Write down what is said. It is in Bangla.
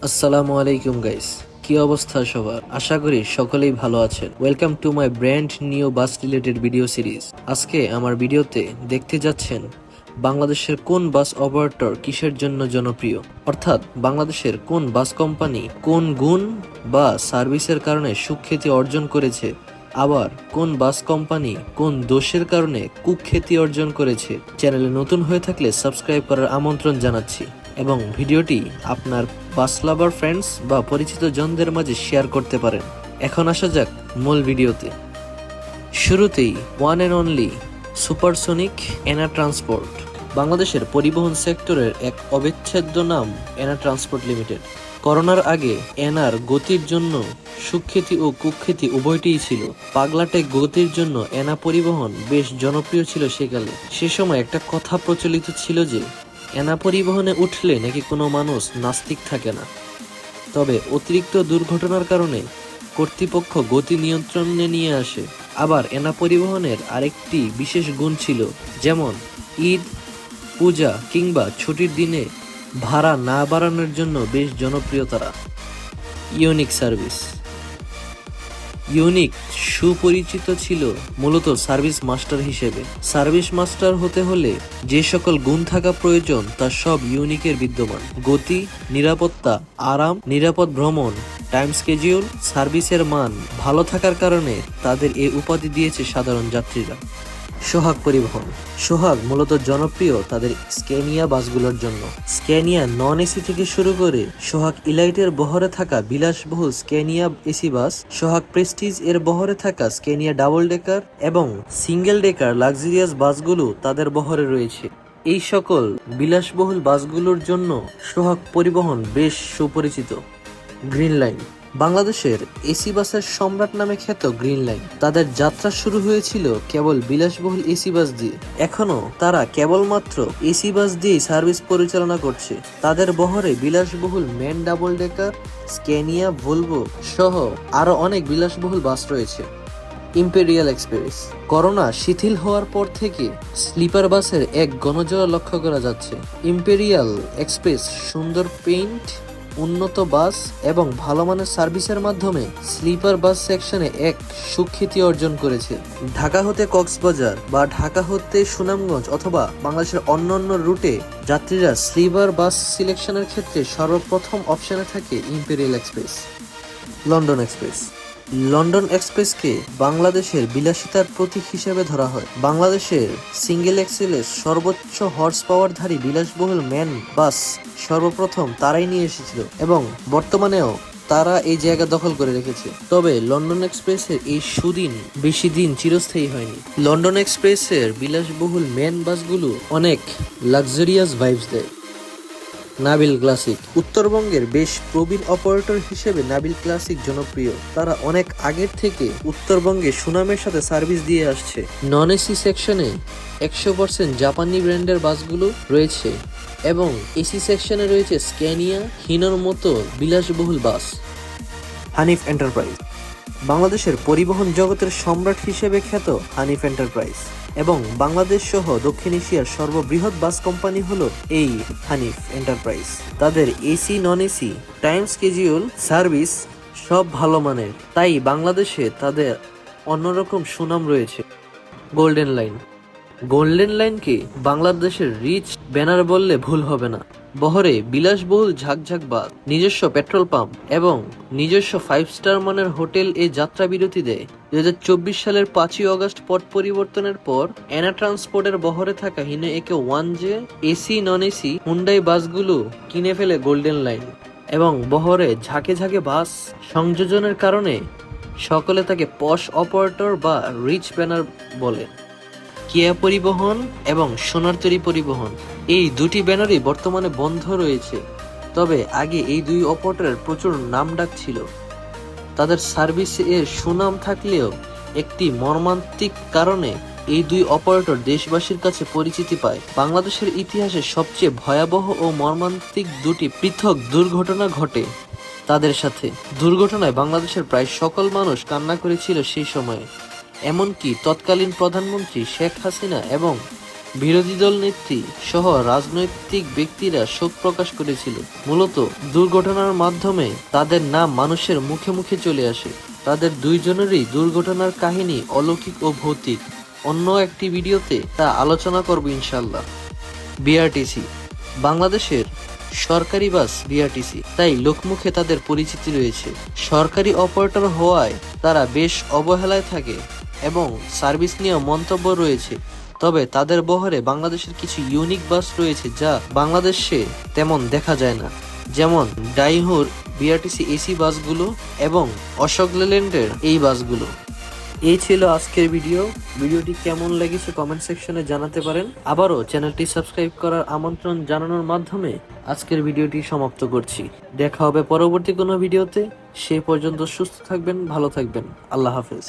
আসসালামু আলাইকুম গাইস, কি অবস্থা সবার? আশা করি সকলেই ভালো আছেন। Welcome to my brand new bus related video series. আজকে আমার ভিডিওতে দেখতে যাচ্ছেন বাংলাদেশের কোন বাস অপারেটর কিসের জন্য জনপ্রিয়, অর্থাৎ বাংলাদেশের কোন বাস কোম্পানি কোন গুণ বা সার্ভিসের কারণে সুখ্যাতি অর্জন করেছে, আবার কোন বাস কোম্পানি কোন দোষের কারণে কুখ্যাতি অর্জন করেছে। চ্যানেলে নতুন হয়ে থাকলে সাবস্ক্রাইব করার আমন্ত্রণ জানাচ্ছি এবং ভিডিওটি আপনার বাস লাভার ফ্রেন্ডস বা পরিচিত জনদের মাঝে শেয়ার করতে পারেন। এখন আসা যাক মূল ভিডিওতে। শুরুতেই ওয়ান অ্যান্ড অনলি সুপারসনিক এনা ট্রান্সপোর্ট। বাংলাদেশের পরিবহন সেক্টরের এক অবিচ্ছেদ্য নাম এনা ট্রান্সপোর্ট লিমিটেড। করোনার আগে এনার গতির জন্য সুখ্যাতি ও কুখ্যাতি উভয়টিই ছিল। পাগলাটে গতির জন্য এনা পরিবহন বেশ জনপ্রিয় ছিল সেকালে। সে সময় একটা কথা প্রচলিত ছিল যে এনা পরিবহনে উঠলে নাকি কোনো মানুষ নাস্তিক থাকে না। তবে অতিরিক্ত দুর্ঘটনার কারণে কর্তৃপক্ষ গতি নিয়ন্ত্রণে নিয়ে আসে। আবার এনা পরিবহনের আরেকটি বিশেষ গুণ ছিল, যেমন ঈদ, পূজা কিংবা ছুটির দিনে ভাড়া না বাড়ানোর জন্য বেশ জনপ্রিয় তারা। Unique service. ইউনিক সুপরিচিত ছিল মূলত সার্ভিস মাস্টার হিসেবে। সার্ভিস মাস্টার হতে হলে যে সকল গুণ থাকা প্রয়োজন তা সব ইউনিকের বিদ্যমান। গতি, নিরাপত্তা, আরাম, নিরাপদ ভ্রমণ, টাইম স্কেডিউল, সার্ভিসের মান ভালো থাকার কারণে তাদের এই উপাধি দিয়েছে সাধারণ যাত্রীরা। সোহাগ পরিবহন। সোহাগ মূলত জনপ্রিয় তাদের স্ক্যানিয়া বাসগুলোর জন্য। স্ক্যানিয়া নন এসি থেকে শুরু করে সোহাগ ইলাইটের বহরে থাকা বিলাসবহুল স্ক্যানিয়া এসি বাস, সোহাগ প্রেস্টিজ এর বহরে থাকা স্ক্যানিয়া ডাবল ডেকার এবং সিঙ্গেল ডেকার লাক্সারিয়াস বাসগুলো তাদের বহরে রয়েছে। এই সকল বিলাসবহুল বাসগুলোর জন্য সোহাগ পরিবহন বেশ সুপরিচিত। Green line. বাংলাদেশের এসি বাসের সম্রাট নামে খ্যাত গ্রিন লাইন। তাদের যাত্রা শুরু হয়েছিল কেবল বিলাসবহুল এসি বাস দিয়ে। এখনো তারা কেবলমাত্র এসি বাস দিয়েই সার্ভিস পরিচালনা করছে। তাদের বহরে বিলাসবহুল man double decker, Scania, Volvo সহ আরো অনেক বিলাসবহুল বাস রয়েছে। Imperial express. করোনা শিথিল হওয়ার পর থেকে স্লিপার বাসের এক গণজোয়ার লক্ষ্য করা যাচ্ছে। ইম্পেরিয়াল এক্সপ্রেস সুন্দর পেইন্ট, উন্নত বাস এবং ভালো মানের সার্ভিসের মাধ্যমে স্লিপার বাস সেকশনে এক সুখ্যাতি অর্জন করেছে। ঢাকা হতে কক্সবাজার বা ঢাকা হতে সুনামগঞ্জ অথবা বাংলাদেশের অন্যান্য রুটে যাত্রীরা স্লিপার বাস সিলেকশনের ক্ষেত্রে সর্বপ্রথম অপশনে থাকে Imperial Express. London Express. London এক্সপ্রেসকে বাংলাদেশের বিলাসিতার প্রতীক হিসেবে ধরা হয়। বাংলাদেশের সিঙ্গেল এক্সেলের সর্বোচ্চ হর্স পাওয়ারধারী বিলাসবহুল ম্যান বাস সর্বপ্রথম তারাই নিয়ে এসেছিল এবং বর্তমানেও তারা এই জায়গা দখল করে রেখেছে। তবে লন্ডন এক্সপ্রেসের এই সুদিন বেশি দিন চিরস্থায়ী হয়নি। লন্ডন এক্সপ্রেসের বিলাসবহুল ম্যান বাসগুলো অনেক লাক্সারিয়াস ভাইবস দেয়। নাবিল ক্লাসিক। উত্তরবঙ্গের বেশ প্রবীণ অপারেটর হিসেবে নাবিল ক্লাসিক জনপ্রিয়। তারা অনেক আগের থেকে উত্তরবঙ্গে সুনামের সাথে সার্ভিস দিয়ে আসছে। নন এসি সেকশনে 100% জাপানি ব্র্যান্ডের বাসগুলো রয়েছে এবং এসি সেকশনে রয়েছে স্ক্যানিয়া, হিনোর মতো বিলাসবহুল বাস। হানিফ এন্টারপ্রাইজ। বাংলাদেশের পরিবহন জগতের সম্রাট হিসেবে খ্যাত হানিফ এন্টারপ্রাইজ এবং বাংলাদেশ সহ দক্ষিণ এশিয়ার সর্ববৃহৎ বাস কোম্পানি হলো এই হানিফ এন্টারপ্রাইজ। তাদের AC, non AC, time schedule, service সব ভালো মানের, তাই বাংলাদেশে তাদের অন্যরকম সুনাম রয়েছে। Golden line. গোল্ডেন লাইনকে বাংলাদেশের রিচ ব্যানার বললে ভুল হবে না। বহরে বিলাসবহুল ঝাঁকঝাঁক বাস, নিজস্ব পেট্রোল পাম্প এবং নিজস্ব 5 স্টার মানের হোটেল এ যাত্রা বিরতি দেয়। 2024 সালের 5ই অগস্ট পট পরিবর্তনের পর এনা ট্রান্সপোর্টের বহরে থাকা হিনো একে 1J AC, non AC Hyundai বাসগুলো কিনে ফেলে গোল্ডেন লাইন এবং বহরে ঝাঁকে ঝাঁকে বাস সংযোজনের কারণে সকলে তাকে পশ অপারেটর বা রিচ ব্যানার বলে। কিয়া পরিবহন এবং সোনারতরী পরিবহন, এই দুটি ব্যানারই বর্তমানে বন্ধ রয়েছে। তবে আগে এই দুই অপারেটরের প্রচুর নামডাক ছিল। তাদের সার্ভিস এর সুনাম থাকলেও একটি মর্মান্তিক কারণে এই দুই অপারেটর দেশবাসীর কাছে পরিচিতি পায়। বাংলাদেশের ইতিহাসে সবচেয়ে ভয়াবহ ও মর্মান্তিক দুটি পৃথক দুর্ঘটনা ঘটে তাদের সাথে। দুর্ঘটনায় বাংলাদেশের প্রায় সকল মানুষ কান্না করেছিল সেই সময়ে। এমনকি তৎকালীন প্রধানমন্ত্রী শেখ হাসিনা এবং বিরোধী দল নেত্রী সহ রাজনৈতিক ব্যক্তিরা শোক প্রকাশ করেছিল। মূলত দুর্ঘটনার মাধ্যমে তাদের নাম মানুষের মুখে মুখে চলে আসে। তাদের দুইজনেরই দুর্ঘটনার কাহিনী অলৌকিক ও ভৌতিক। অন্য একটি ভিডিওতে তা আলোচনা করব ইনশাল্লাহ। বিআরটিসি বাংলাদেশের সরকারি বাস বিআরটিসি, তাই লোকমুখে তাদের পরিচিতি রয়েছে। সরকারি অপারেটর হওয়ায় তারা বেশ অবহেলায় থাকে এবং সার্ভিস নিয়ে মন্তব্য রয়েছে। তবে তাদের বহরে বাংলাদেশের কিছু ইউনিক বাস রয়েছে যা বাংলাদেশে তেমন দেখা যায় না, যেমন ডাইহুর বিআরটিসি এসি বাসগুলো এবং অশোক লেল্যান্ডের এই বাসগুলো। এই ছিল আজকের ভিডিওটি কেমন লেগেছে কমেন্ট সেকশনে জানাতে পারেন। আবারও চ্যানেলটি সাবস্ক্রাইব করার আমন্ত্রণ জানানোর মাধ্যমে আজকের ভিডিওটি সমাপ্ত করছি। দেখা হবে পরবর্তী কোনো ভিডিওতে। সে পর্যন্ত সুস্থ থাকবেন, ভালো থাকবেন। আল্লাহ হাফেজ।